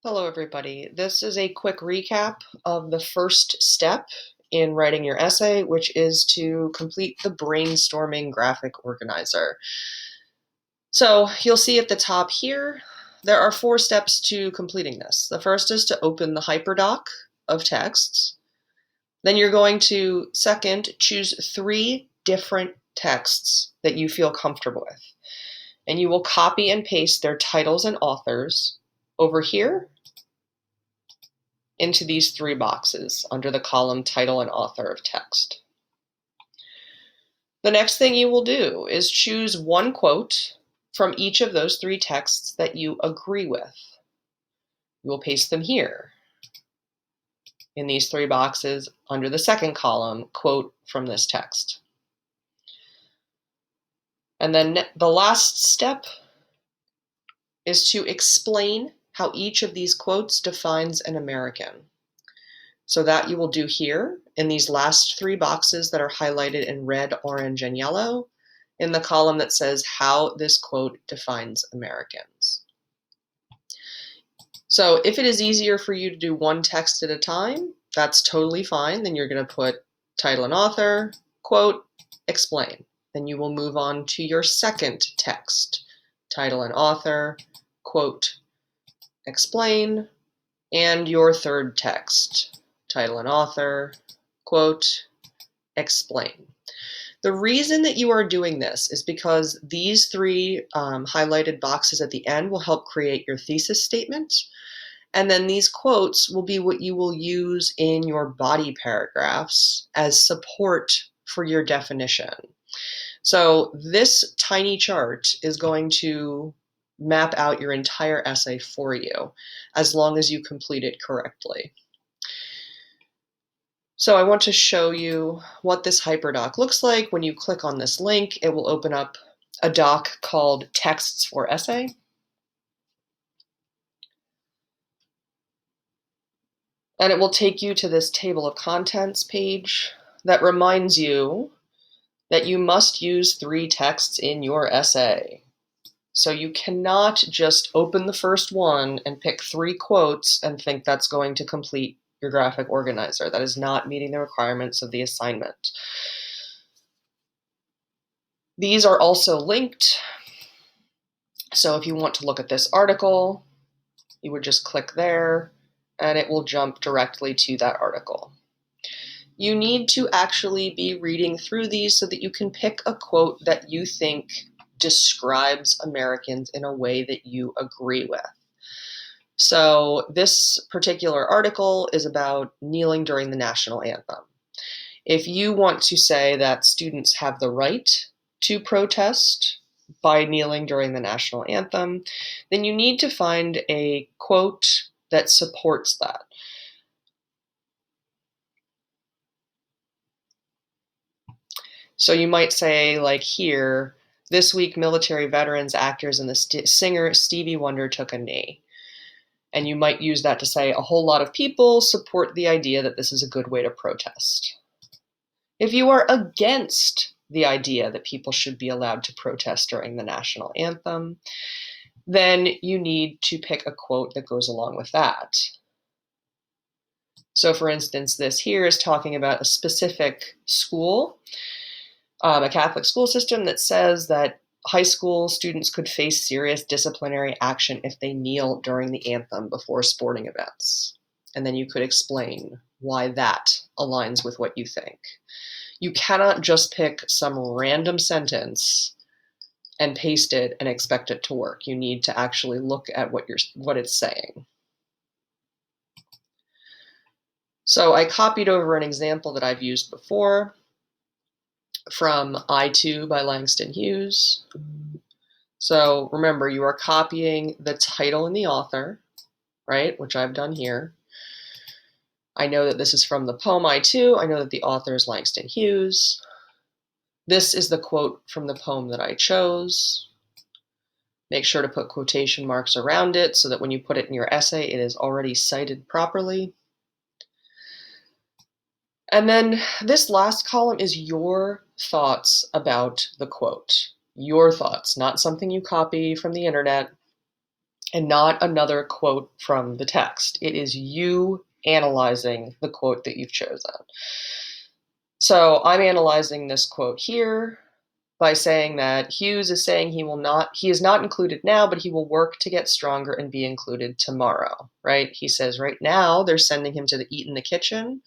Hello, everybody. This is a quick recap of the first step in writing your essay, which is to complete the brainstorming graphic organizer. So you'll see at the top here, there are 4 steps to completing this. The first is to open the hyperdoc of texts. Then you're going to, second, choose 3 different texts that you feel comfortable with. And you will copy and paste their titles and authors over here into these 3 boxes under the column title and author of text. The next thing you will do is choose one quote from each of those 3 texts that you agree with. You will paste them here in these 3 boxes under the second column, quote from this text. And then the last step is to explain how each of these quotes defines an American. So that you will do here in these last 3 boxes that are highlighted in red, orange, and yellow in the column that says how this quote defines Americans. So if it is easier for you to do one text at a time, that's totally fine. Then you're going to put title and author, quote, explain. Then you will move on to your second text, title and author, quote, explain, and your third text, title and author, quote, explain. The reason that you are doing this is because these 3 highlighted boxes at the end will help create your thesis statement. And then these quotes will be what you will use in your body paragraphs as support for your definition. So this tiny chart is going to map out your entire essay for you, as long as you complete it correctly. So I want to show you what this hyperdoc looks like. When you click on this link, it will open up a doc called Texts for Essay. And it will take you to this table of contents page that reminds you that you must use 3 texts in your essay. So you cannot just open the first one and pick 3 quotes and think that's going to complete your graphic organizer. That is not meeting the requirements of the assignment. These are also linked. So if you want to look at this article, you would just click there and it will jump directly to that article. You need to actually be reading through these so that you can pick a quote that you think describes Americans in a way that you agree with. So this particular article is about kneeling during the national anthem. If you want to say that students have the right to protest by kneeling during the national anthem, then you need to find a quote that supports that. So you might say, like here, this week military veterans, actors, and the singer Stevie Wonder took a knee. And you might use that to say a whole lot of people support the idea that this is a good way to protest. If you are against the idea that people should be allowed to protest during the national anthem, then you need to pick a quote that goes along with that. So for instance, this here is talking about a specific school, a Catholic school system that says that high school students could face serious disciplinary action if they kneel during the anthem before sporting events. And then you could explain why that aligns with what you think. You cannot just pick some random sentence and paste it and expect it to work. You need to actually look at what it's saying. So I copied over an example that I've used before from I Too by Langston Hughes. So remember, you are copying the title and the author, right, which I've done here. I know that this is from the poem I Too. I know that the author is Langston Hughes. This is the quote from the poem that I chose. Make sure to put quotation marks around it so that when you put it in your essay, it is already cited properly. And then this last column is your thoughts about the quote. Your thoughts, not something you copy from the internet. and not another quote from the text. It is you analyzing the quote that you've chosen. So I'm analyzing this quote here by saying that Hughes is saying he is not included now, but he will work to get stronger and be included tomorrow, right? He says right now they're sending him to eat in the kitchen,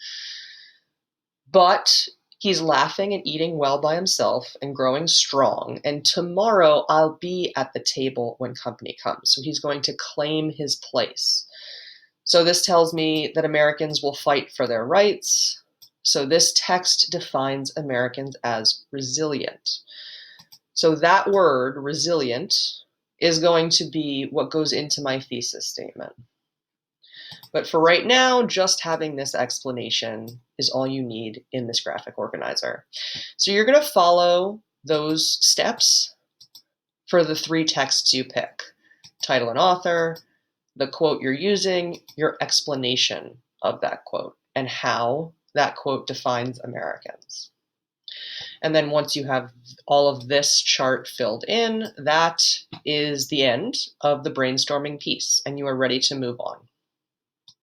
but he's laughing and eating well by himself and growing strong. And tomorrow I'll be at the table when company comes. So he's going to claim his place. So this tells me that Americans will fight for their rights. So this text defines Americans as resilient. So that word, resilient, is going to be what goes into my thesis statement. But for right now, just having this explanation is all you need in this graphic organizer. So you're going to follow those steps for the 3 texts you pick: title and author, the quote you're using, your explanation of that quote, and how that quote defines Americans. And then once you have all of this chart filled in, that is the end of the brainstorming piece, and you are ready to move on.